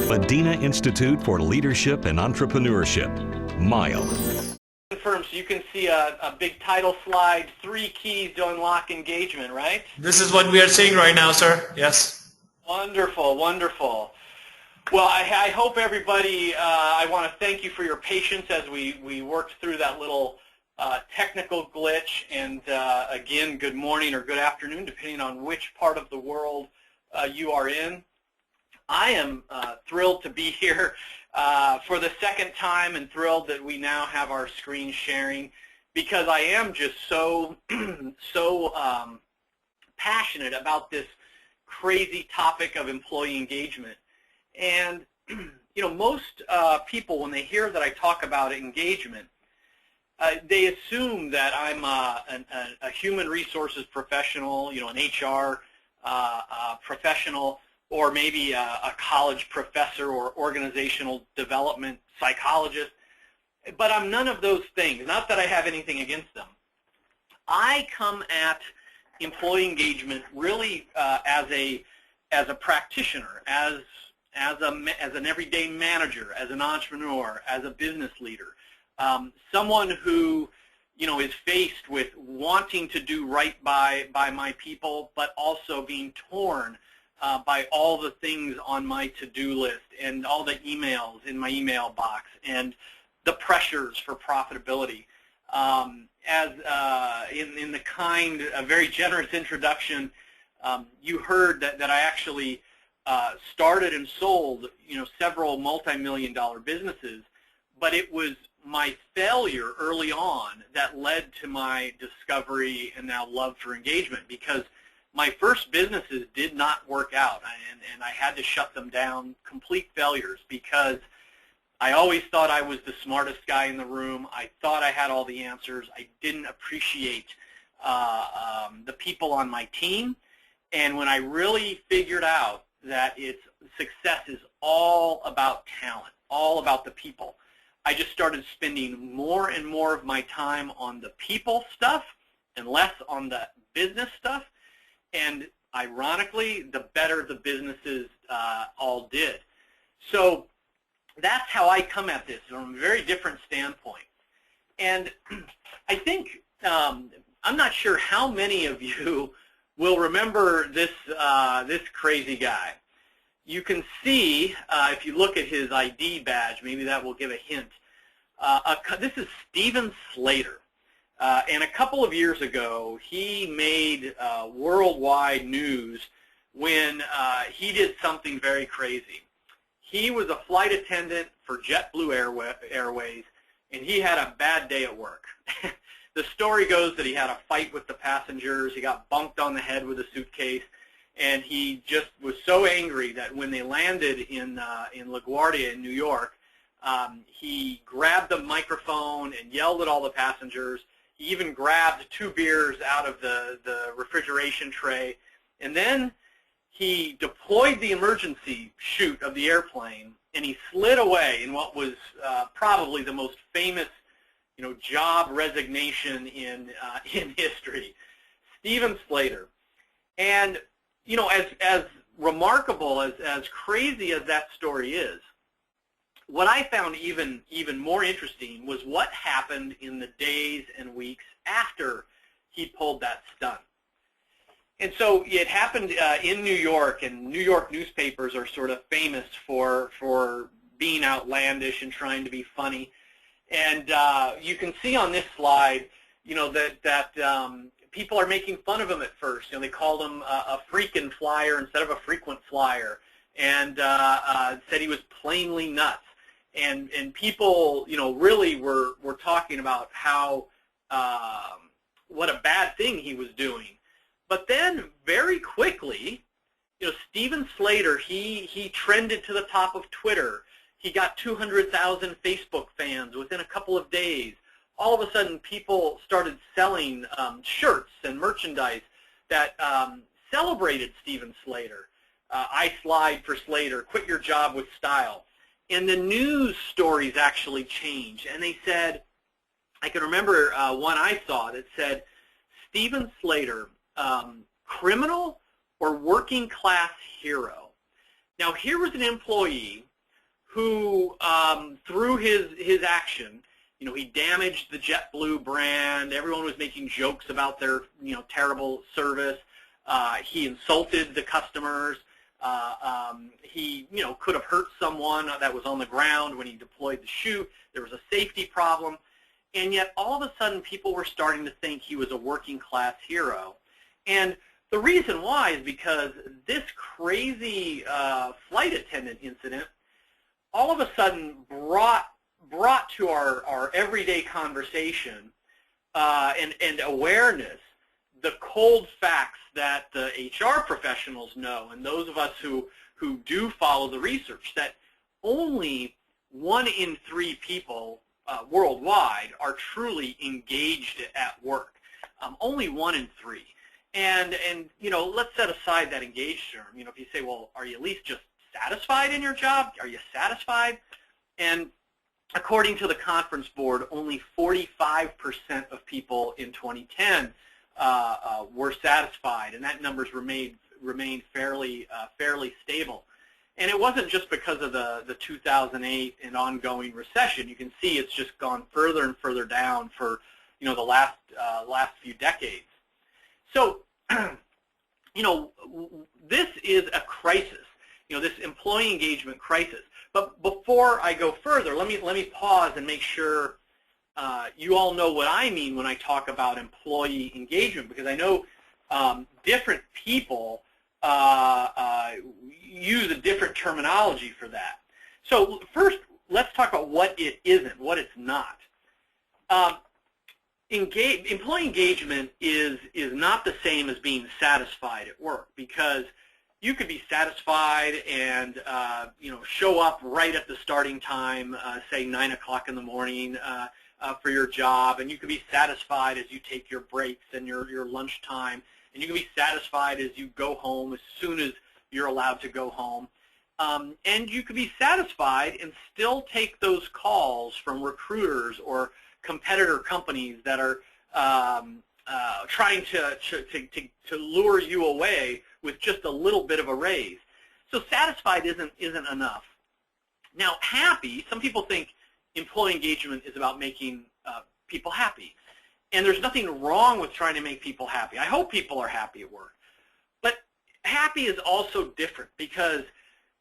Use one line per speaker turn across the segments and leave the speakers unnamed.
Madinah Institute for Leadership and Entrepreneurship, MILE.
Confirm, so you can see a big title slide, 3 keys to unlock engagement, right?
This is what we are seeing right now, sir. Yes.
Wonderful, wonderful. Well, I hope everybody, I want to thank you for your patience as we worked through that little technical glitch. And again, good morning or good afternoon, depending on which part of the world you are in. I am thrilled to be here for the second time, and thrilled that we now have our screen sharing, because I am just so passionate about this crazy topic of employee engagement. And you know, most people, when they hear that I talk about engagement, they assume that I'm a human resources professional, you know, an HR professional, or maybe a college professor or organizational development psychologist. But I'm none of those things. Not that I have anything against them. I come at employee engagement really as a practitioner, as an everyday manager, as an entrepreneur, as a business leader, someone who, you know, is faced with wanting to do right by my people, but also being torn by all the things on my to-do list and all the emails in my email box and the pressures for profitability. As in the kind, a very generous introduction, you heard that I actually started and sold, you know, several multi-million-dollar businesses, but it was my failure early on that led to my discovery and now love for engagement, because my first businesses did not work out, and I had to shut them down, complete failures, because I always thought I was the smartest guy in the room. I thought I had all the answers. I didn't appreciate the people on my team. And when I really figured out that success is all about talent, all about the people, I just started spending more and more of my time on the people stuff and less on the business stuff. And ironically, the better the businesses all did. So that's how I come at this, from a very different standpoint. And I think, I'm not sure how many of you will remember this, this crazy guy. You can see, if you look at his ID badge, maybe that will give a hint. This is Steven Slater. And a couple of years ago, he made worldwide news when he did something very crazy. He was a flight attendant for JetBlue Airways, and he had a bad day at work. The story goes that he had a fight with the passengers, he got bunked on the head with a suitcase, and he just was so angry that when they landed in LaGuardia in New York, he grabbed the microphone and yelled at all the passengers. He even grabbed 2 beers out of the refrigeration tray, and then he deployed the emergency chute of the airplane, and he slid away in what was probably the most famous, you know, job resignation in history. Steven Slater. And you know, as remarkable, as crazy as that story is, what I found even more interesting was what happened in the days and weeks after he pulled that stunt. And so it happened in New York, and New York newspapers are sort of famous for being outlandish and trying to be funny. And you can see on this slide, you know, that people are making fun of him at first. You know, they called him a freakin' flyer instead of a frequent flyer, and said he was plainly nuts. And people, you know, really were talking about how what a bad thing he was doing. But then very quickly, you know, Steven Slater, he trended to the top of Twitter. He got 200,000 Facebook fans within a couple of days. All of a sudden, people started selling shirts and merchandise that celebrated Steven Slater. I slide for Slater, quit your job with style. And the news stories actually changed, and they said, I can remember one I saw that said, Steven Slater, criminal or working class hero. Now here was an employee who, through his action, he damaged the JetBlue brand. Everyone was making jokes about their, terrible service. He insulted the customers. He, could have hurt someone that was on the ground when he deployed the chute. There was a safety problem. And yet, all of a sudden, people were starting to think he was a working-class hero. And the reason why is because this crazy flight attendant incident all of a sudden brought to our everyday conversation and awareness the cold facts that the HR professionals know, and those of us who do follow the research, that only 1 in 3 people worldwide are truly engaged at work. Only 1 in 3. And let's set aside that engaged term. If you say, well, are you at least just satisfied in your job? Are you satisfied? And according to the Conference Board, only 45% of people in 2010 were satisfied, and that numbers remained fairly stable. And it wasn't just because of the 2008 and ongoing recession. You can see it's just gone further and further down for the last few decades. So this is a crisis. This employee engagement crisis. But before I go further, let me pause and make sure you all know what I mean when I talk about employee engagement, because I know different people use a different terminology for that. So first, let's talk about what it isn't, what it's not. Employee engagement is not the same as being satisfied at work, because you could be satisfied and show up right at the starting time, say 9 o'clock in the morning for your job, and you could be satisfied as you take your breaks and your lunch time, and you can be satisfied as you go home as soon as you're allowed to go home. And you could be satisfied and still take those calls from recruiters or competitor companies that are trying to lure you away with just a little bit of a raise. So satisfied isn't enough. Now, happy, some people think employee engagement is about making people happy. And there's nothing wrong with trying to make people happy. I hope people are happy at work. But happy is also different, because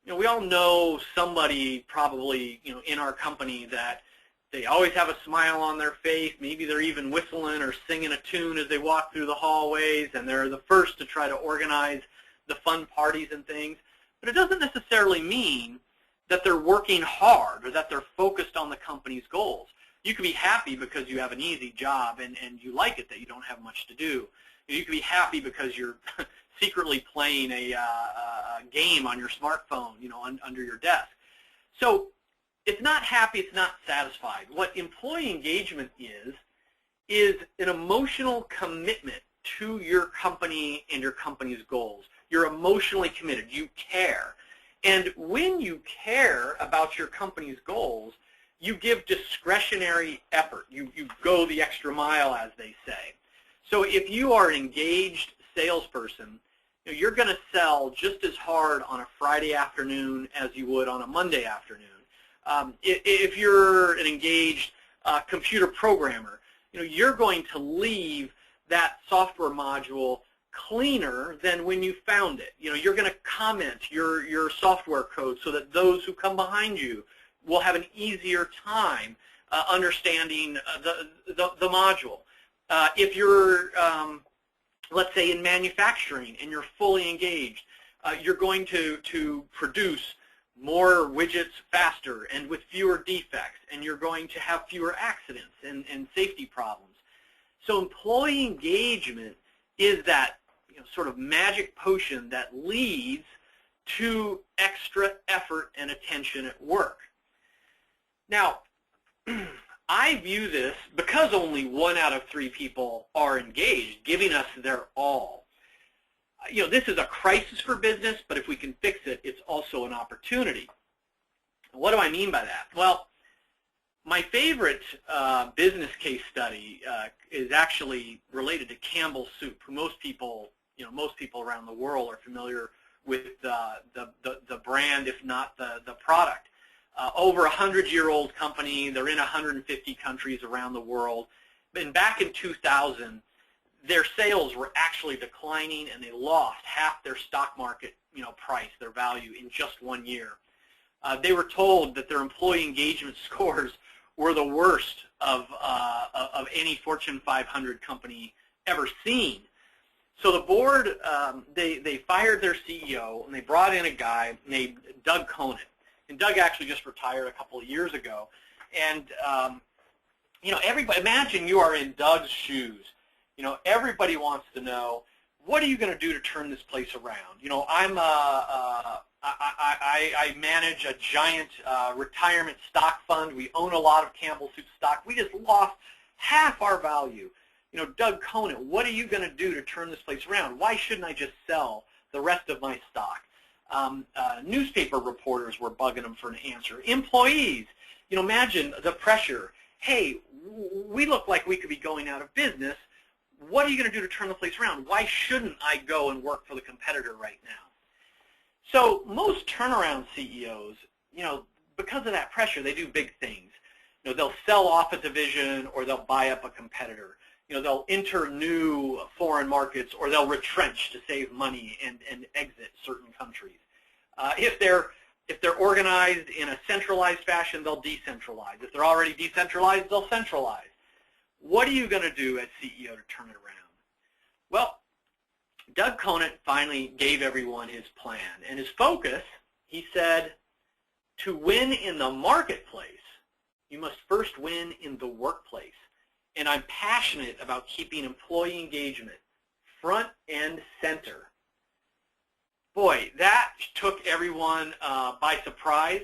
we all know somebody probably in our company that they always have a smile on their face. Maybe they're even whistling or singing a tune as they walk through the hallways, and they're the first to try to organize the fun parties and things. But it doesn't necessarily mean that they're working hard or that they're focused on the company's goals. You can be happy because you have an easy job and you like it, that you don't have much to do. You can be happy because you're secretly playing a game on your smartphone, under your desk. So it's not happy, it's not satisfied. What employee engagement is an emotional commitment to your company and your company's goals. You're emotionally committed. You care. And when you care about your company's goals, you give discretionary effort. You go the extra mile, as they say. So if you are an engaged salesperson, you're going to sell just as hard on a Friday afternoon as you would on a Monday afternoon. If you're an engaged computer programmer, you're going to leave that software module cleaner than when you found it. You're going to comment your software code so that those who come behind you will have an easier time understanding the module. If you're, let's say, in manufacturing and you're fully engaged, you're going to produce more widgets faster and with fewer defects, and you're going to have fewer accidents and safety problems. So employee engagement is that sort of magic potion that leads to extra effort and attention at work. Now, I view this, because only 1 out of 3 people are engaged, giving us their all. This is a crisis for business, but if we can fix it, it's also an opportunity. What do I mean by that? Well, my favorite business case study is actually related to Campbell's Soup, who most people around the world are familiar with the brand, if not the product. over 100-year-old company. They're in 150 countries around the world. And back in 2000, their sales were actually declining, and they lost half their stock market, price, their value, in just 1 year. They were told that their employee engagement scores were the worst of any Fortune 500 company ever seen. So the board, they fired their CEO, and they brought in a guy named Doug Conant. And Doug actually just retired a couple of years ago. And, everybody, imagine you are in Doug's shoes. Everybody wants to know, what are you going to do to turn this place around? I manage a giant retirement stock fund. We own a lot of Campbell Soup stock. We just lost half our value. Doug Conant, what are you going to do to turn this place around? Why shouldn't I just sell the rest of my stock? Newspaper reporters were bugging him for an answer. Employees, imagine the pressure. Hey, we look like we could be going out of business. What are you going to do to turn the place around? Why shouldn't I go and work for the competitor right now? So most turnaround CEOs, because of that pressure, they do big things. They'll sell off a division, or they'll buy up a competitor. They'll enter new foreign markets, or they'll retrench to save money and exit certain countries. If they're organized in a centralized fashion, they'll decentralize. If they're already decentralized, they'll centralize. What are you going to do as CEO to turn it around? Well, Doug Conant finally gave everyone his plan. And his focus, he said, to win in the marketplace, you must first win in the workplace. And I'm passionate about keeping employee engagement front and center. Boy, that took everyone by surprise.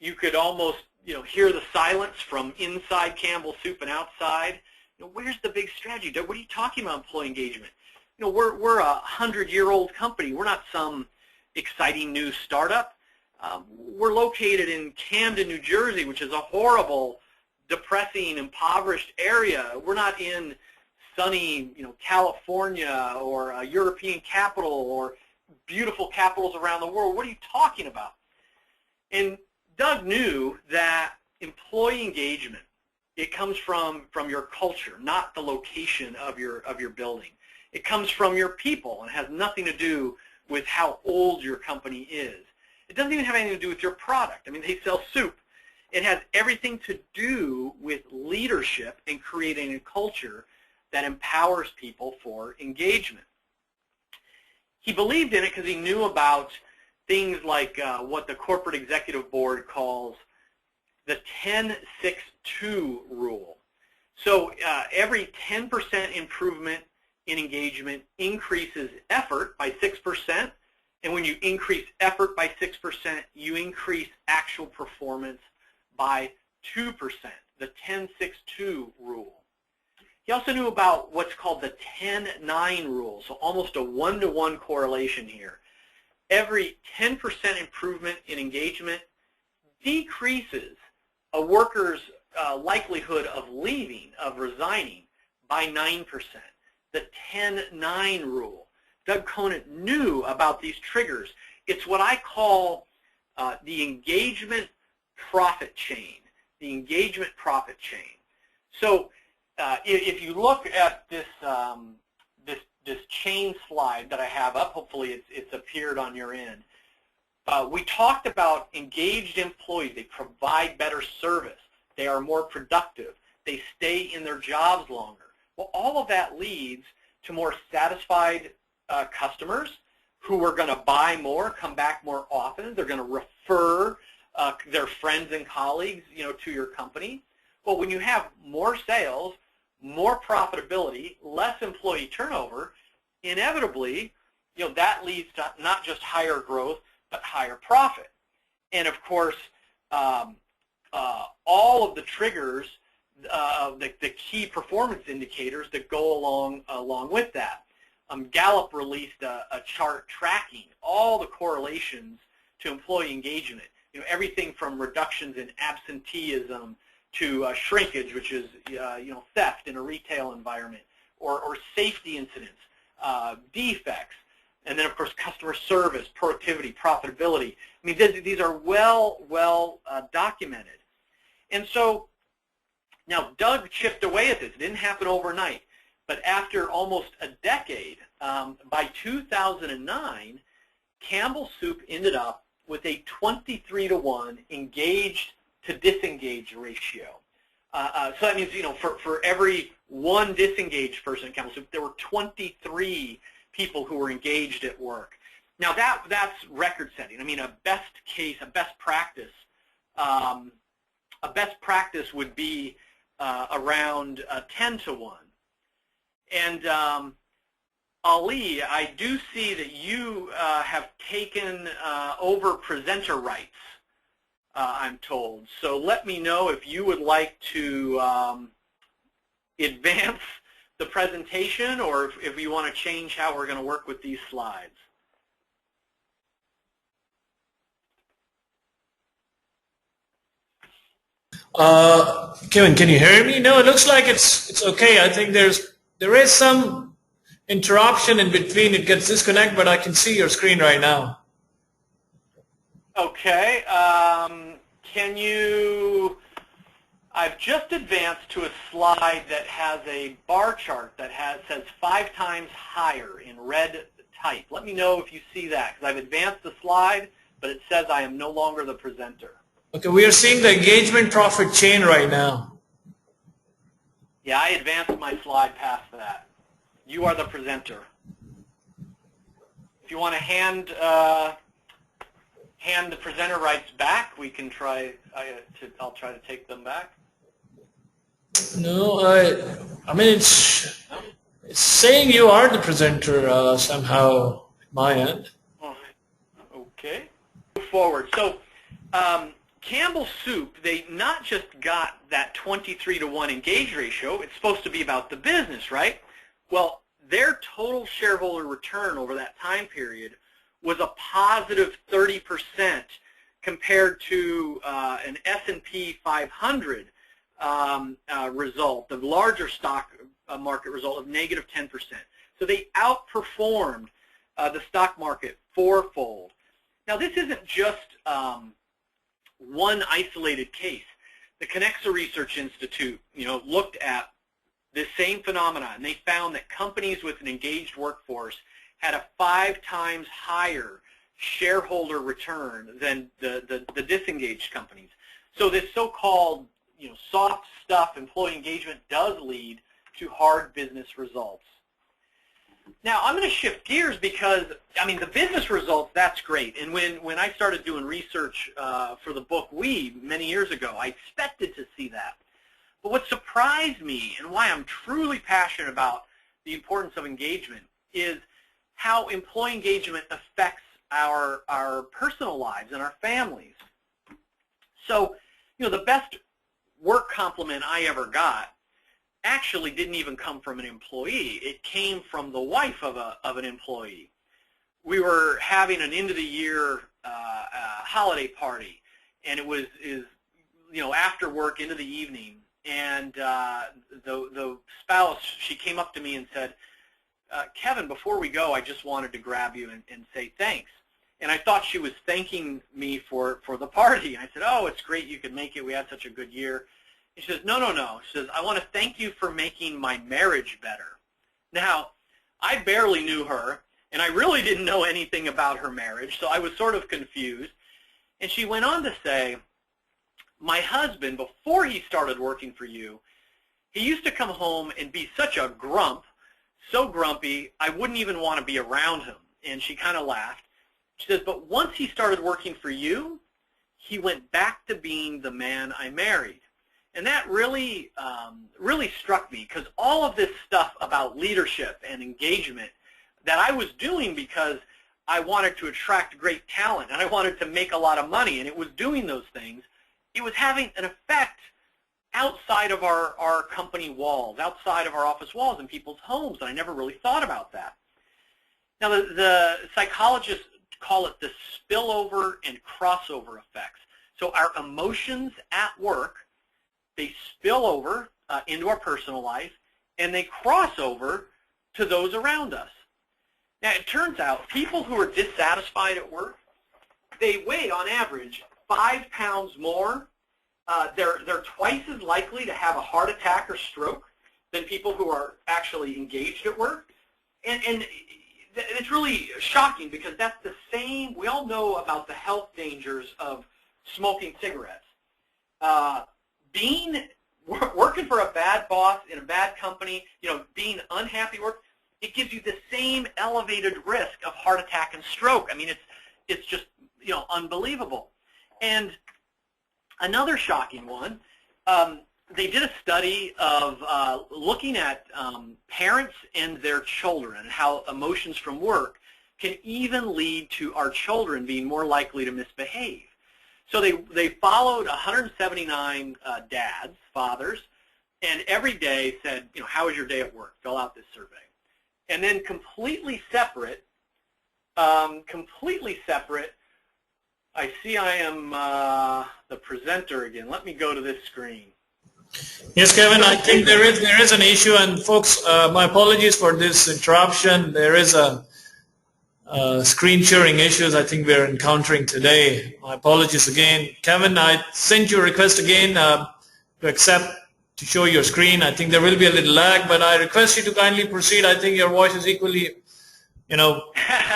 You could almost hear the silence from inside Campbell Soup and outside. Where's the big strategy, Doug? What are you talking about, employee engagement? We're a 100-year-old company. We're not some exciting new startup. We're located in Camden, New Jersey, which is a horrible, depressing, impoverished area. We're not in sunny, California or a European capital or beautiful capitals around the world. What are you talking about? And Doug knew that employee engagement, it comes from your culture, not the location of your building. It comes from your people and has nothing to do with how old your company is. It doesn't even have anything to do with your product. I mean, they sell soup. It has everything to do with leadership and creating a culture that empowers people for engagement. He believed in it because he knew about things like what the corporate executive board calls the 10-6-2 rule. So every 10% improvement in engagement increases effort by 6%, and when you increase effort by 6%, you increase actual performance by 2%, the 10-6-2 rule. He also knew about what's called the 10-9 rule, so almost a one-to-one correlation here. Every 10% improvement in engagement decreases a worker's likelihood of leaving, of resigning, by 9%, the 10-9 rule. Doug Conant knew about these triggers. It's what I call the engagement profit chain, the engagement profit chain. So if you look at this, this chain slide that I have up, hopefully it's appeared on your end, we talked about engaged employees. They provide better service. They are more productive. They stay in their jobs longer. Well, all of that leads to more satisfied customers who are going to buy more, come back more often. They're going to refer their friends and colleagues, to your company. Well, when you have more sales, more profitability, less employee turnover, inevitably, that leads to not just higher growth, but higher profit. And of course, all of the triggers, the key performance indicators that go along with that. Gallup released a chart tracking all the correlations to employee engagement. Everything from reductions in absenteeism to shrinkage, which is theft in a retail environment, or safety incidents, defects, And then, of course, customer service, productivity, profitability. I mean, these are well documented. And so now Doug chipped away at this. It didn't happen overnight. But after almost a decade, by 2009, Campbell Soup ended up with a 23-to-1 engaged to disengaged ratio. So that means, you know, for every one disengaged person in Campbell Soup, there were 23 people who were engaged at work. Now that's record-setting. I mean, a best practice would be around 10-to-1. And Ali, I do see that you have taken over presenter rights, I'm told. So let me know if you would like to advance the presentation, or if you want to change how we're going to work with these slides.
Kevin, can you hear me? No, it looks like it's okay. I think there is some interruption in between. It gets disconnected, but I can see your screen right now.
Okay. Can you? I've just advanced to a slide that has a bar chart that says 5 times higher in red type. Let me know if you see that, because I've advanced the slide, but it says I am no longer the presenter.
Okay, we are seeing the engagement profit chain right now.
Yeah, I advanced my slide past that. You are the presenter. If you want to hand the presenter rights back, we can try. I'll try to take them back.
No, I mean it's saying you are the presenter somehow at my end.
Okay. Move forward. So Campbell Soup, they not just got that 23-to-1 engaged ratio. It's supposed to be about the business, right? Well, their total shareholder return over that time period was a positive 30% compared to an S&P 500 result, the larger stock market result of negative 10%. So they outperformed the stock market fourfold. Now, this isn't just one isolated case. The Conexa Research Institute, looked at this same phenomenon, and they found that companies with an engaged workforce had a 5 times higher shareholder return than the disengaged companies. So this so-called soft stuff, employee engagement, does lead to hard business results. Now, I'm going to shift gears because, the business results, that's great. And when I started doing research for the book We many years ago, I expected to see that. But what surprised me, and why I'm truly passionate about the importance of engagement, is how employee engagement affects our personal lives and our families. So, the best work compliment I ever got actually didn't even come from an employee. It came from the wife of an employee. We were having an end-of-the-year holiday party, and it was after work into the evening, and the spouse, she came up to me and said, Kevin, before we go, I just wanted to grab you and say thanks. And I thought she was thanking me for the party. And I said, oh, it's great you could make it. We had such a good year. And she says, no. She says, I want to thank you for making my marriage better. Now, I barely knew her, and I really didn't know anything about her marriage, so I was sort of confused. And she went on to say, my husband, before he started working for you, he used to come home and be such a grump, so grumpy, I wouldn't even want to be around him. And she kind of laughed. She says, but once he started working for you, he went back to being the man I married. And that really, really struck me, because all of this stuff about leadership and engagement that I was doing because I wanted to attract great talent and I wanted to make a lot of money, and it was doing those things, it was having an effect outside of our company walls, outside of our office walls, in people's homes, and I never really thought about that. Now, the psychologists call it the spillover and crossover effects. So our emotions at work, they spill over into our personal life, and they cross over to those around us. Now, it turns out people who are dissatisfied at work, they weigh on average 5 pounds more. They're twice as likely to have a heart attack or stroke than people who are actually engaged at work. And it's really shocking because that's the same. We all know about the health dangers of smoking cigarettes. Working for a bad boss in a bad company, being unhappy at work, it gives you the same elevated risk of heart attack and stroke. I mean, it's just, unbelievable. And another shocking one, they did a study of looking at parents and their children, and how emotions from work can even lead to our children being more likely to misbehave. So they followed 179 dads, fathers, and every day said, how was your day at work? Fill out this survey. And then completely separate, I see I am the presenter again. Let me go to this screen.
Yes, Kevin, I think there is an issue, and folks, my apologies for this interruption. There is a screen sharing issues I think we're encountering today. My apologies again. Kevin, I sent you a request again to accept to show your screen. I think there will be a little lag, but I request you to kindly proceed. I think your voice is equally,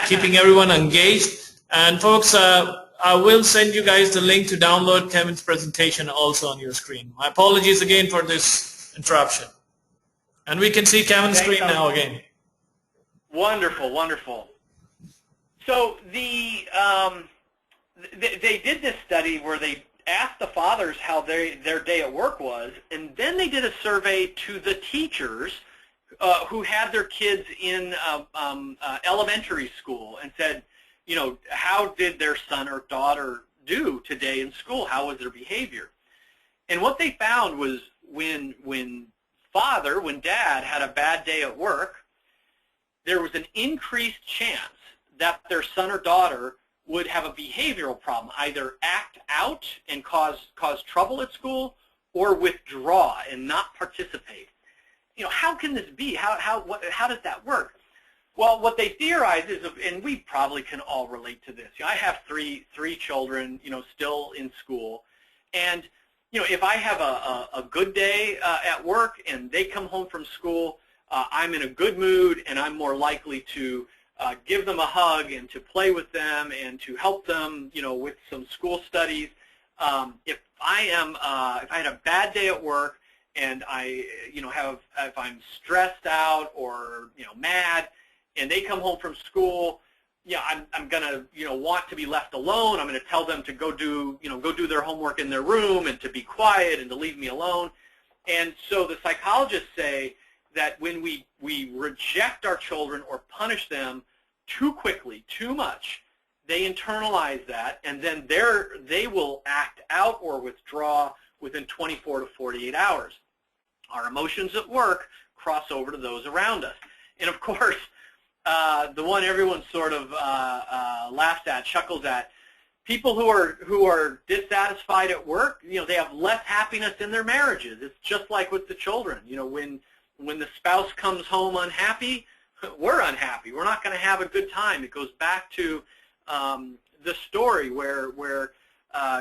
keeping everyone engaged. And folks, I will send you guys the link to download Kevin's presentation also on your screen. My apologies again for this interruption. And we can see Kevin's screen now again.
Wonderful, wonderful. So they did this study where they asked the fathers how their day at work was, and then they did a survey to the teachers who had their kids in elementary school and said, how did their son or daughter do today in school? How was their behavior? And what they found was when dad had a bad day at work, there was an increased chance that their son or daughter would have a behavioral problem, either act out and cause trouble at school, or withdraw and not participate. How can this be? How does that work? Well, what they theorize is, and we probably can all relate to this. I have three children, still in school, and if I have a good day at work and they come home from school, I'm in a good mood and I'm more likely to give them a hug and to play with them and to help them, with some school studies. If I had a bad day at work and if I'm stressed out or mad, and they come home from school, I'm gonna want to be left alone. I'm gonna tell them to go do their homework in their room and to be quiet and to leave me alone. And so the psychologists say that when we reject our children or punish them too quickly, too much, they internalize that, and then they will act out or withdraw within 24 to 48 hours. Our emotions at work cross over to those around us. And of course, the one everyone sort of laughs at, chuckles at, people who are dissatisfied at work, they have less happiness in their marriages. It's just like with the children. When the spouse comes home unhappy, we're unhappy. We're not going to have a good time. It goes back to the story where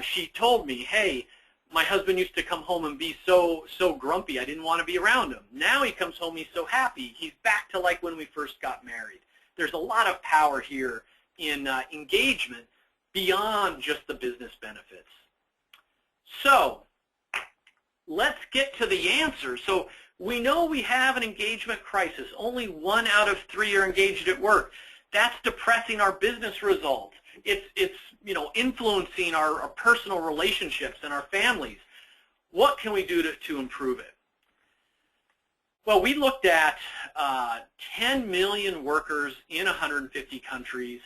she told me, hey, my husband used to come home and be so grumpy. I didn't want to be around him. Now he comes home, he's so happy. He's back to like when we first got married. There's a lot of power here in engagement beyond just the business benefits. So let's get to the answer. So we know we have an engagement crisis. Only 1 out of 3 are engaged at work. That's depressing our business results. It's influencing our personal relationships and our families. What can we do to improve it? Well, we looked at 10 million workers in 150 countries.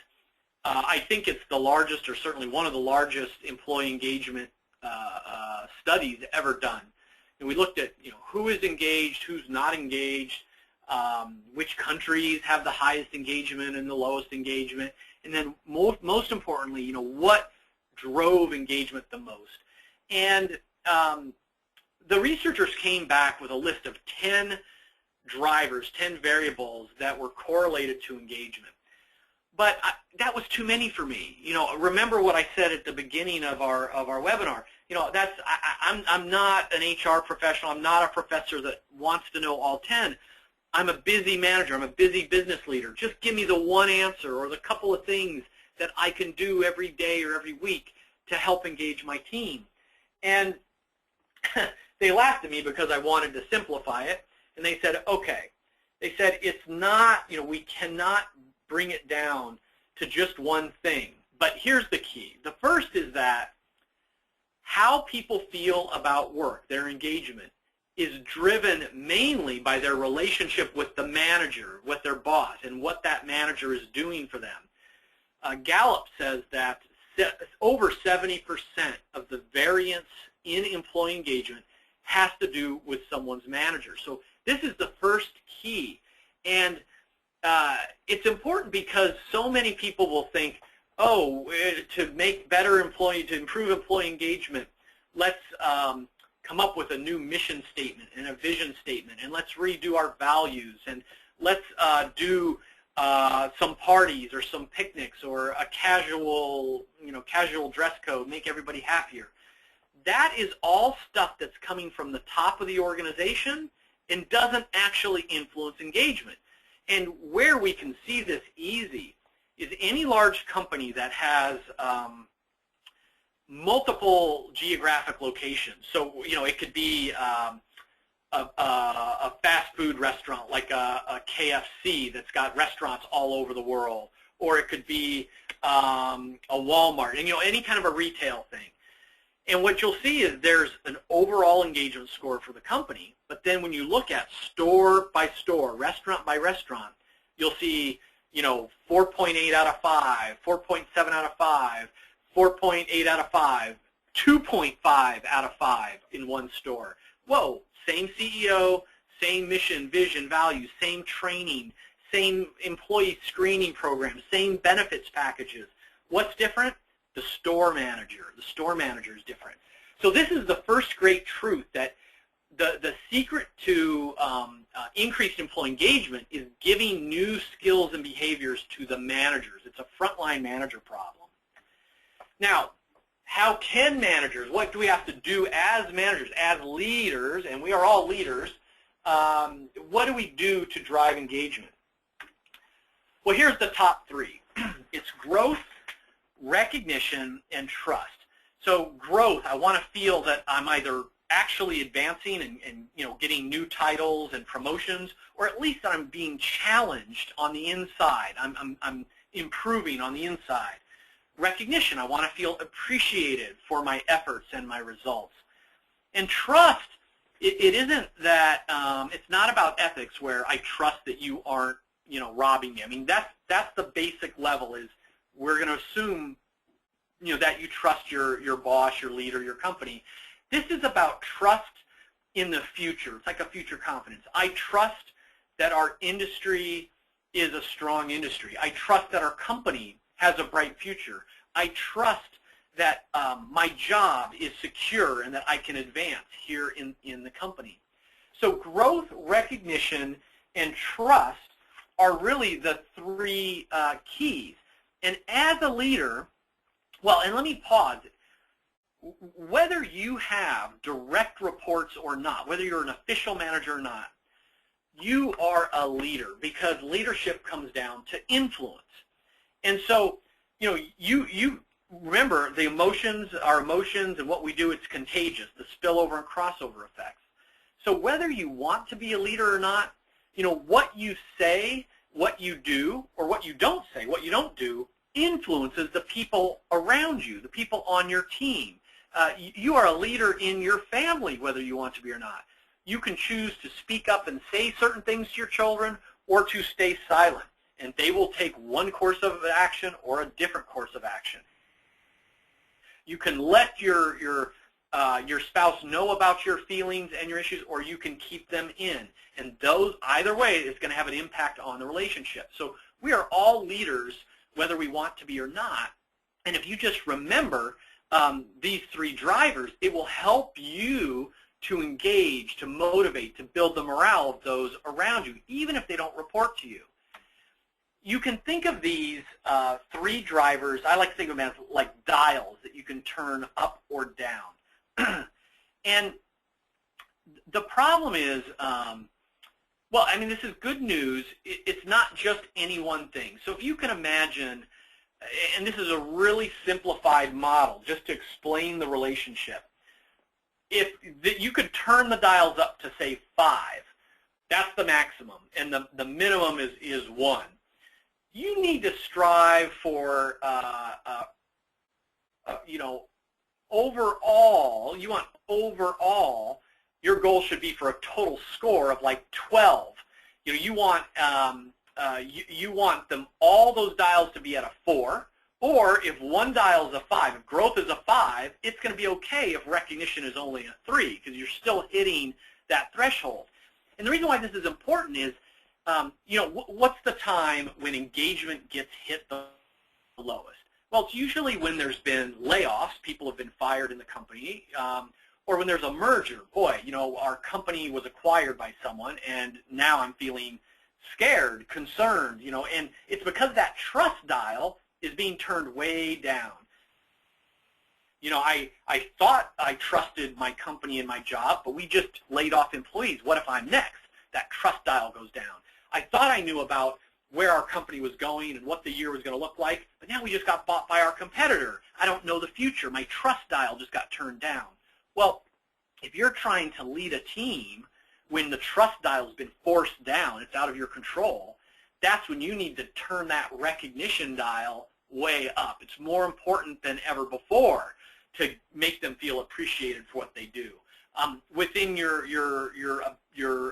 I think it's the largest, or certainly one of the largest, employee engagement studies ever done. And we looked at who is engaged, who's not engaged, which countries have the highest engagement and the lowest engagement, and then most importantly, what drove engagement the most. And the researchers came back with a list of 10 drivers, 10 variables that were correlated to engagement. but that was too many for me. You know, remember what I said at the beginning of our webinar. You know, I'm not an HR professional. I'm not a professor that wants to know all 10. I'm a busy manager. I'm a busy business leader. Just give me the one answer or the couple of things that I can do every day or every week to help engage my team. And they laughed at me because I wanted to simplify it, and they said, okay. They said, it's not, you know, we cannot bring it down to just one thing. But here's the key. The first is that how people feel about work, their engagement, is driven mainly by their relationship with the manager, with their boss, and what that manager is doing for them. Gallup says that over 70% of the variance in employee engagement has to do with someone's manager. So this is the first key. And it's important because so many people will think, oh, to make better to improve employee engagement, let's come up with a new mission statement and a vision statement, and let's redo our values, and let's do some parties or some picnics or a casual dress code, make everybody happier. That is all stuff that's coming from the top of the organization and doesn't actually influence engagement. And where we can see this easy is any large company that has multiple geographic locations. So, you know, it could be a fast food restaurant like a KFC that's got restaurants all over the world, or it could be a Walmart, and, you know, any kind of a retail thing. And what you'll see is there's an overall engagement score for the company, but then when you look at store by store, restaurant by restaurant, you'll see, you know, 4.8 out of 5, 4.7 out of 5, 4.8 out of 5, 2.5 out of 5 in one store. Whoa, same CEO, same mission, vision, values, same training, same employee screening program, same benefits packages. What's different? The store manager. The store manager is different. So this is the first great truth, that the secret to increased employee engagement is giving new skills and behaviors to the managers. It's a frontline manager problem. Now, how can managers, what do we have to do as managers, as leaders, and we are all leaders, what do we do to drive engagement? Well, here's the top three. It's growth, recognition, and trust. So growth, I want to feel that I'm either actually advancing and you know, getting new titles and promotions, or at least that I'm being challenged on the inside. I'm improving on the inside. Recognition, I want to feel appreciated for my efforts and my results. And trust, it isn't that, it's not about ethics where I trust that you aren't, you know, robbing me. I mean, that's the basic level, is we're going to assume, you know, that you trust your boss, your leader, your company. This is about trust in the future. It's like a future confidence. I trust that our industry is a strong industry. I trust that our company has a bright future. I trust that my job is secure and that I can advance here in the company. So growth, recognition, and trust are really the three keys. And as a leader, well, and let me pause. Whether you have direct reports or not, whether you're an official manager or not, you are a leader, because leadership comes down to influence. And so, you know, you remember the emotions, our emotions, and what we do, it's contagious, the spillover and crossover effects. So whether you want to be a leader or not, you know, what you say, what you do, or what you don't say, what you don't do, influences the people around you, the people on your team. You are a leader in your family, whether you want to be or not. You can choose to speak up and say certain things to your children, or to stay silent, and they will take one course of action or a different course of action. You can let your spouse know about your feelings and your issues, or you can keep them in. And those, either way, is going to have an impact on the relationship. So we are all leaders, whether we want to be or not. And if you just remember these three drivers, it will help you to engage, to motivate, to build the morale of those around you, even if they don't report to you. you can think of these three drivers. I like to think of them as like dials that you can turn up or down. And the problem is, well, I mean, this is good news. It's not just any one thing. So if you can imagine, and this is a really simplified model just to explain the relationship. If you could turn the dials up to, say, 5, that's the maximum, and the minimum is 1. You need to strive for, you know, overall, you want overall, your goal should be for a total score of like 12. You know, you want you want them, all those dials to be at a 4, or if one dial is a 5, if growth is a 5, it's going to be okay if recognition is only a 3, because you're still hitting that threshold. And the reason why this is important is, you know, what's the time when engagement gets hit the lowest? Well, it's usually when there's been layoffs, people have been fired in the company, or when there's a merger. Boy, you know, our company was acquired by someone, and now I'm feeling scared, concerned, you know, and it's because that trust dial is being turned way down. You know, I thought I trusted my company and my job, but we just laid off employees. What if I'm next? That trust dial goes down. I thought I knew about where our company was going and what the year was going to look like, but now we just got bought by our competitor. I don't know the future. My trust dial just got turned down. Well, if you're trying to lead a team when the trust dial's been forced down, it's out of your control, that's when you need to turn that recognition dial way up. It's more important than ever before to make them feel appreciated for what they do. Within your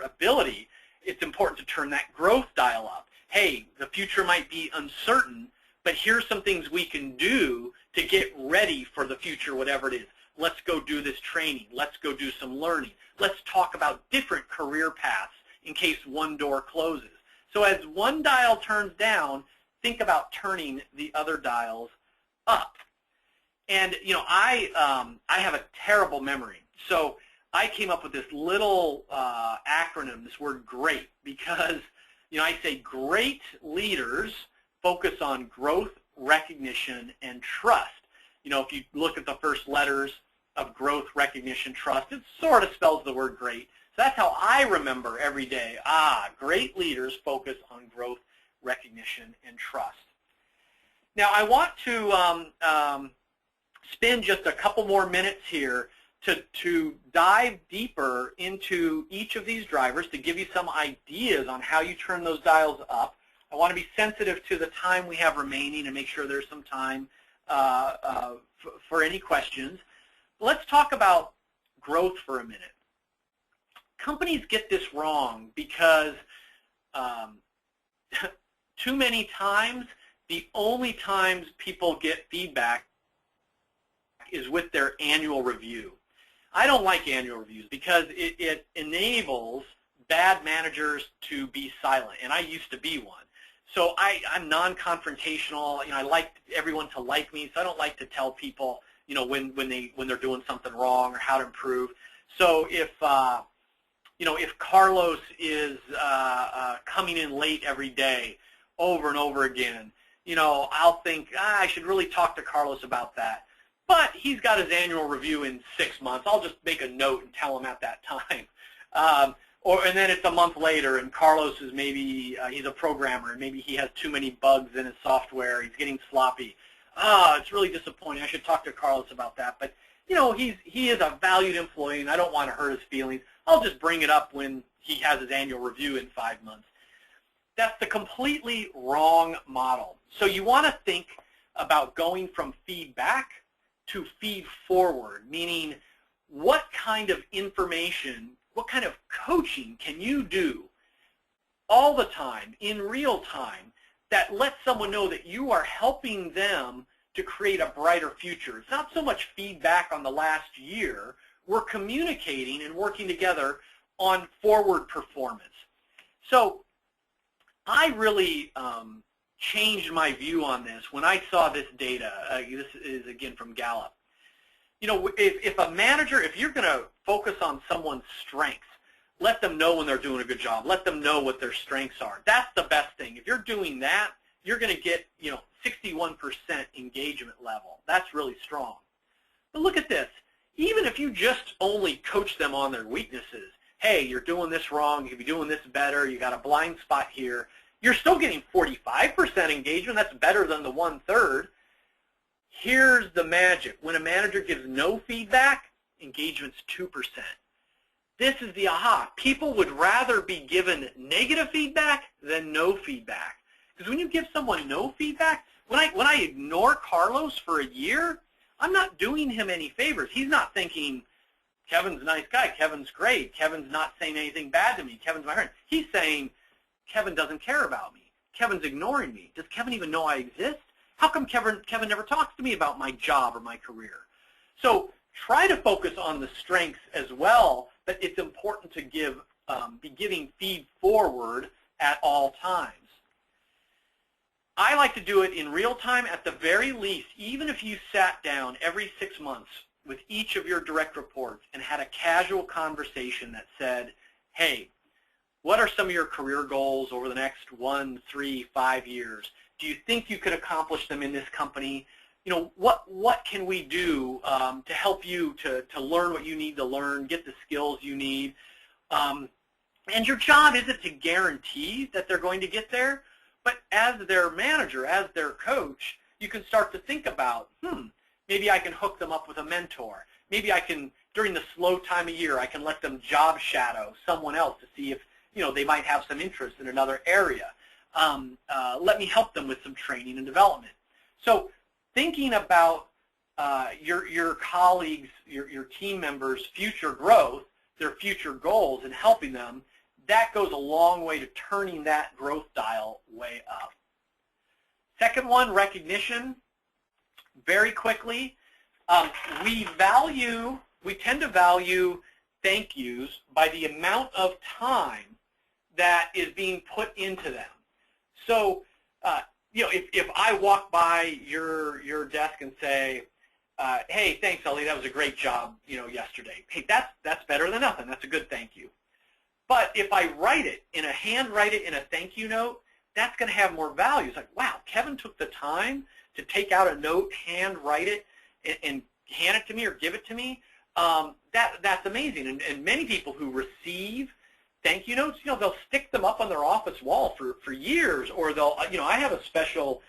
ability, it's important to turn that growth dial up. Hey, the future might be uncertain, but here's some things we can do to get ready for the future, whatever it is. Let's go do this training. Let's go do some learning. Let's talk about different career paths in case one door closes. So as one dial turns down, think about turning the other dials up. And, you know, I have a terrible memory. So I came up with this little acronym, this word GREAT, because, you know, I say great leaders focus on growth, recognition, and trust. You know, if you look at the first letters of growth, recognition, trust, it sort of spells the word great. So that's how I remember every day. Great leaders focus on growth, recognition, and trust. Now, I want to spend just a couple more minutes here to dive deeper into each of these drivers to give you some ideas on how you turn those dials up. I want to be sensitive to the time we have remaining and make sure there's some time for any questions. Let's talk about growth for a minute. Companies get this wrong because too many times, the only times people get feedback is with their annual review. I don't like annual reviews because it enables bad managers to be silent, and I used to be one. So I'm non-confrontational. You know, I like everyone to like me, so I don't like to tell people, you know, when they're doing something wrong or how to improve. So if you know, if Carlos is coming in late every day, over and over again, you know, I'll think I should really talk to Carlos about that. But he's got his annual review in 6 months. I'll just make a note and tell him at that time. And then it's a month later, and Carlos is maybe he's a programmer, and maybe he has too many bugs in his software. He's getting sloppy. It's really disappointing. I should talk to Carlos about that. But you know, he is a valued employee, and I don't want to hurt his feelings. I'll just bring it up when he has his annual review in 5 months. That's the completely wrong model. So you want to think about going from feedback to feed forward, meaning what kind of information, what kind of coaching can you do all the time, in real time, that lets someone know that you are helping them to create a brighter future. It's not so much feedback on the last year. We're communicating and working together on forward performance. So I really changed my view on this when I saw this data. This is, again, from Gallup. You know, if a manager, if you're going to focus on someone's strengths, let them know when they're doing a good job. Let them know what their strengths are. That's the best thing. If you're doing that, you're going to get 61% engagement level. That's really strong. But look at this. Even if you just only coach them on their weaknesses, hey, you're doing this wrong, you could be doing this better, you got a blind spot here, you're still getting 45% engagement. That's better than the 1/3. Here's the magic. When a manager gives no feedback, engagement's 2%. This is the aha. People would rather be given negative feedback than no feedback. Because when you give someone no feedback, when I ignore Carlos for a year, I'm not doing him any favors. He's not thinking, Kevin's a nice guy, Kevin's great, Kevin's not saying anything bad to me, Kevin's my friend. He's saying, Kevin doesn't care about me. Kevin's ignoring me. Does Kevin even know I exist? How come Kevin never talks to me about my job or my career? So try to focus on the strengths as well, but it's important to be giving feed forward at all times. I like to do it in real time at the very least, even if you sat down every 6 months with each of your direct reports and had a casual conversation that said, hey, what are some of your career goals over the next 1, 3, 5 years? Do you think you could accomplish them in this company? What can we do to help you to learn what you need to learn, get the skills you need? And your job isn't to guarantee that they're going to get there, but as their manager, as their coach, you can start to think about, maybe I can hook them up with a mentor. Maybe I can, during the slow time of year, I can let them job shadow someone else to see if they might have some interest in another area. Let me help them with some training and development. So thinking about your colleagues, your team members' future growth, their future goals, and helping them, that goes a long way to turning that growth dial way up. Second one, recognition. Very quickly, we tend to value thank yous by the amount of time that is being put into them. So, if I walk by your desk and say, hey, thanks, Ellie, that was a great job, yesterday. Hey, that's better than nothing. That's a good thank you. But if I handwrite it in a thank you note, that's going to have more value. It's like, wow, Kevin took the time to take out a note, handwrite it, and hand it to me or give it to me. That's amazing. And many people who receive thank you notes, they'll stick them up on their office wall for years, or they'll, I have a special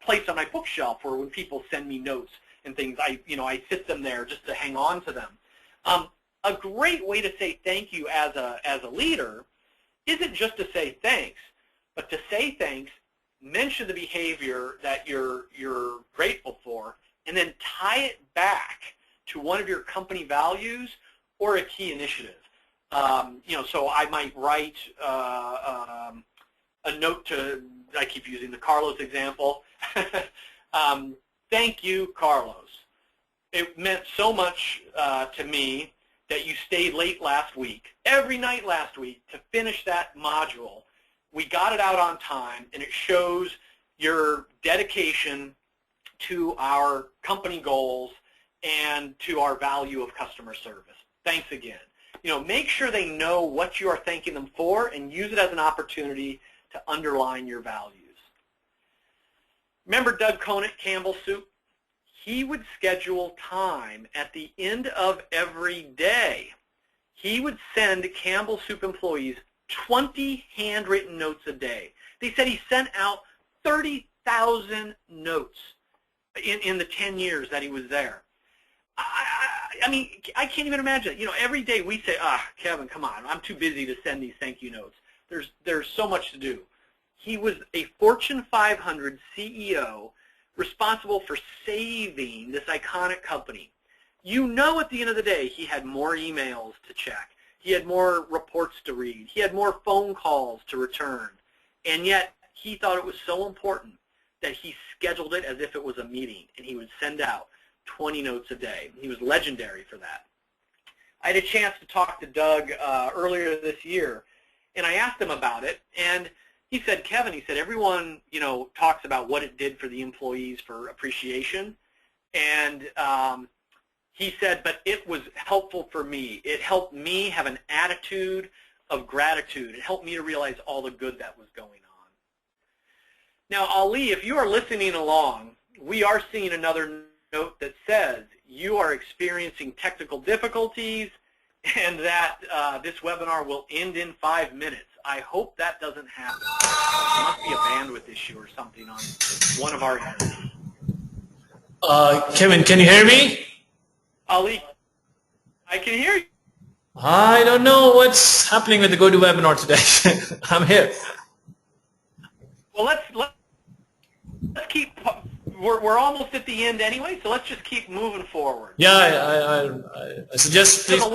place on my bookshelf where when people send me notes and things, I sit them there just to hang on to them. A great way to say thank you as a leader isn't just to say thanks, but to say thanks, mention the behavior that you're grateful for, and then tie it back to one of your company values or a key initiative. So I might write a note to, I keep using the Carlos example, thank you, Carlos. It meant so much to me that you stayed late last week, every night last week, to finish that module. We got it out on time, and it shows your dedication to our company goals and to our value of customer service. Thanks again. Make sure they know what you are thanking them for and use it as an opportunity to underline your values. Remember Doug Cohn at Campbell Soup? He would schedule time at the end of every day. He would send Campbell Soup employees 20 handwritten notes a day. They said he sent out 30,000 notes in the 10 years that he was there. I mean, I can't even imagine. Every day we say, Kevin, come on, I'm too busy to send these thank you notes. There's so much to do. He was a Fortune 500 CEO responsible for saving this iconic company. At the end of the day, he had more emails to check. He had more reports to read. He had more phone calls to return. And yet, he thought it was so important that he scheduled it as if it was a meeting, and he would send out 20 notes a day. He was legendary for that. I had a chance to talk to Doug earlier this year, and I asked him about it, and he said, Kevin, he said, everyone, talks about what it did for the employees for appreciation, and he said, but it was helpful for me. It helped me have an attitude of gratitude. It helped me to realize all the good that was going on. Now, Ali, if you are listening along, we are seeing another note that says you are experiencing technical difficulties and that this webinar will end in 5 minutes. I hope that doesn't happen. There must be a bandwidth issue or something on one of our ends.
Kevin, can you hear me?
Ali, I can hear you.
I don't know what's happening with the GoToWebinar today. I'm here. Well,
let's keep. We're almost at the end anyway, so let's just keep moving forward.
Yeah, I suggest.
So the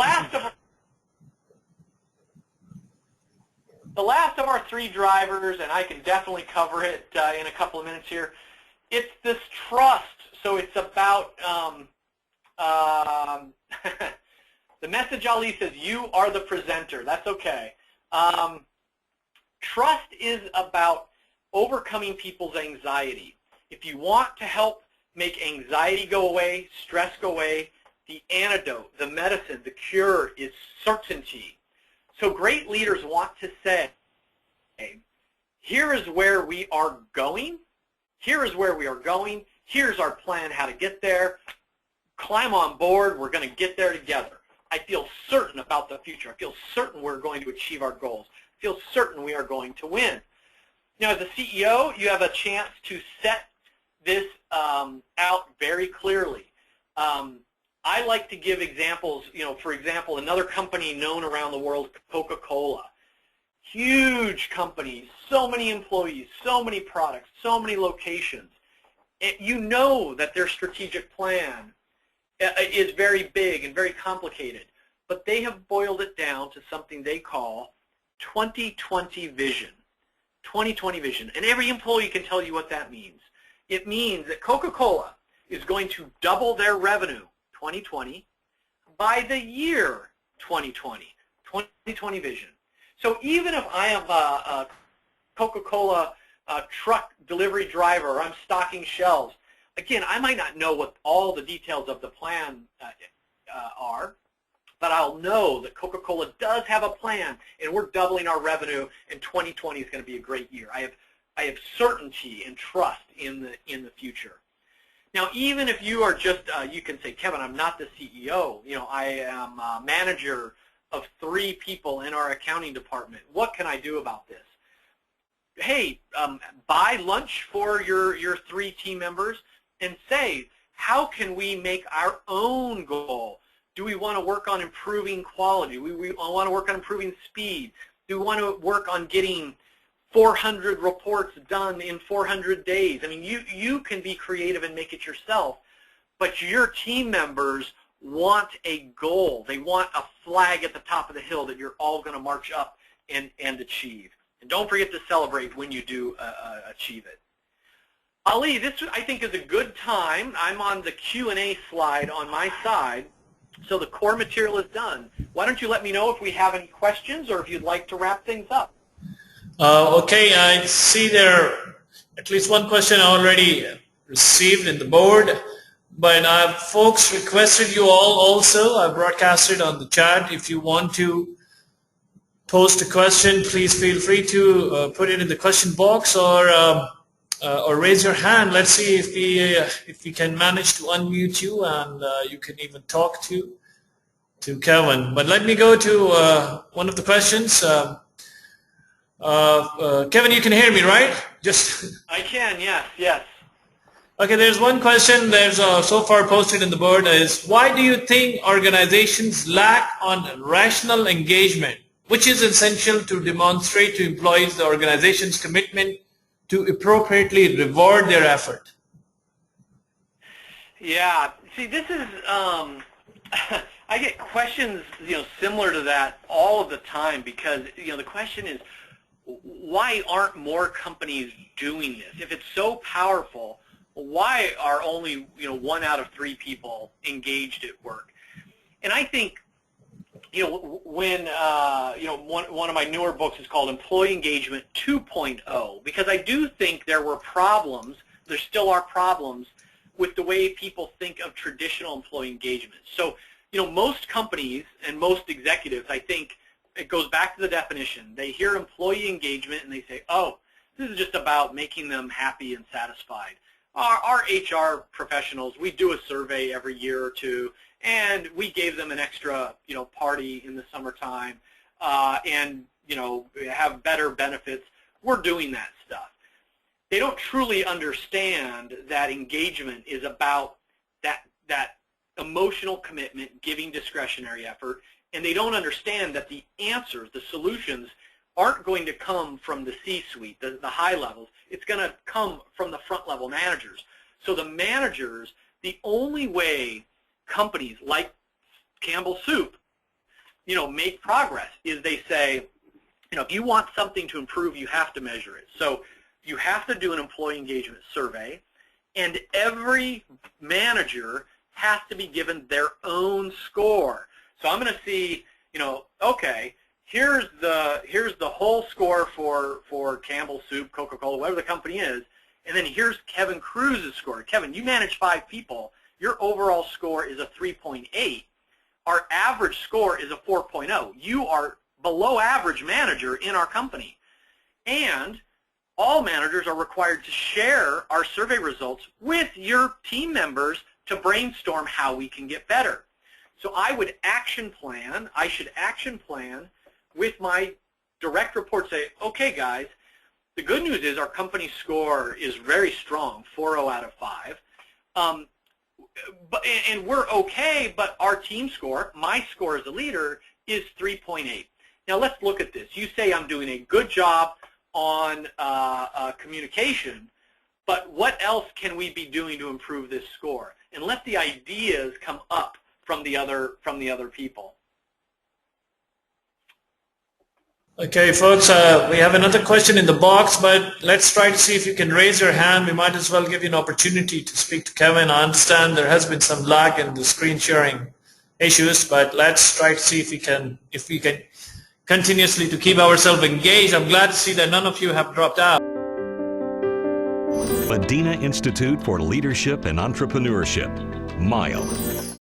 last of our 3 drivers, and I can definitely cover it in a couple of minutes here. It's this trust. So it's about the message, Ali, says you are the presenter. That's okay. Trust is about overcoming people's anxiety. If you want to help make anxiety go away, stress go away, the antidote, the medicine, the cure is certainty. So great leaders want to say, here is where we are going. Here is where we are going. Here's our plan how to get there. Climb on board. We're going to get there together. I feel certain about the future. I feel certain we're going to achieve our goals. I feel certain we are going to win. Now, as a CEO, you have a chance to set this out very clearly. I like to give examples. For example, another company known around the world, Coca-Cola. Huge company, so many employees, so many products, so many locations. You know that their strategic plan is very big and very complicated, but they have boiled it down to something they call 2020 vision. 2020 vision. And every employee can tell you what that means. It means that Coca-Cola is going to double their revenue, 2020, by the year 2020. 2020 vision. So even if I am a Coca-Cola truck delivery driver, or I'm stocking shelves, again, I might not know what all the details of the plan are, but I'll know that Coca-Cola does have a plan, and we're doubling our revenue, and 2020 is going to be a great year. I have certainty and trust in the future. Now, even if you are just, you can say, Kevin, I'm not the CEO. I am a manager of 3 people in our accounting department. What can I do about this? Hey, buy lunch for your 3 team members and say, how can we make our own goal? Do we want to work on improving quality? Do we want to work on improving speed? Do we want to work on getting 400 reports done in 400 days? I mean, you can be creative and make it yourself, but your team members want a goal. They want a flag at the top of the hill that you're all going to march up and achieve. And don't forget to celebrate when you do achieve it. Ali, this I think is a good time. I'm on the Q&A slide on my side, so the core material is done. Why don't you let me know if we have any questions or if you'd like to wrap things up.
Okay, I see there at least one question already received in the board, but folks requested you all also. I broadcasted on the chat. If you want to post a question, please feel free to put it in the question box or raise your hand. Let's see if we can manage to unmute you and you can even talk to Kevin. But let me go to one of the questions. Kevin, you can hear me, right?
I can, yes.
Okay, there's one question there's so far posted in the board is, why do you think organizations lack on rational engagement, which is essential to demonstrate to employees the organization's commitment to appropriately reward their effort?
Yeah, see, this is, I get questions, similar to that all of the time because, the question is, why aren't more companies doing this? If it's so powerful, why are only 1 out of 3 people engaged at work? And I think when one of my newer books is called Employee Engagement 2.0, because I do think there were problems, there still are problems with the way people think of traditional employee engagement. So, most companies and most executives, I think it goes back to the definition. They hear employee engagement and they say, oh, this is just about making them happy and satisfied. Our HR professionals, we do a survey every year or two, and we gave them an extra, party in the summertime, and, have better benefits. We're doing that stuff. They don't truly understand that engagement is about that emotional commitment, giving discretionary effort, and they don't understand that the answers, the solutions, aren't going to come from the C-suite, the high levels. It's going to come from the front-level managers. So the managers, the only way companies like Campbell Soup, make progress is they say, if you want something to improve, you have to measure it. So you have to do an employee engagement survey, and every manager has to be given their own score. So I'm going to see, okay, here's the whole score for Campbell Soup, Coca-Cola, whatever the company is, and then here's Kevin Kruse's score. Kevin, you manage 5 people. Your overall score is a 3.8. Our average score is a 4.0. You are below average manager in our company. And all managers are required to share our survey results with your team members to brainstorm how we can get better. So I should action plan with my direct report, say, okay guys, the good news is our company score is very strong, 4.0 out of 5. And we're okay, but our team score, my score as a leader, is 3.8. Now let's look at this. You say I'm doing a good job on communication, but what else can we be doing to improve this score? And let the ideas come up from the other people.
Okay, folks, we have another question in the box, but let's try to see if you can raise your hand. We might as well give you an opportunity to speak to Kevin. I understand there has been some lag in the screen sharing issues, but let's try to see if we can continuously to keep ourselves engaged. I'm glad to see that none of you have dropped out.
Madinah Institute for Leadership and Entrepreneurship, MILE.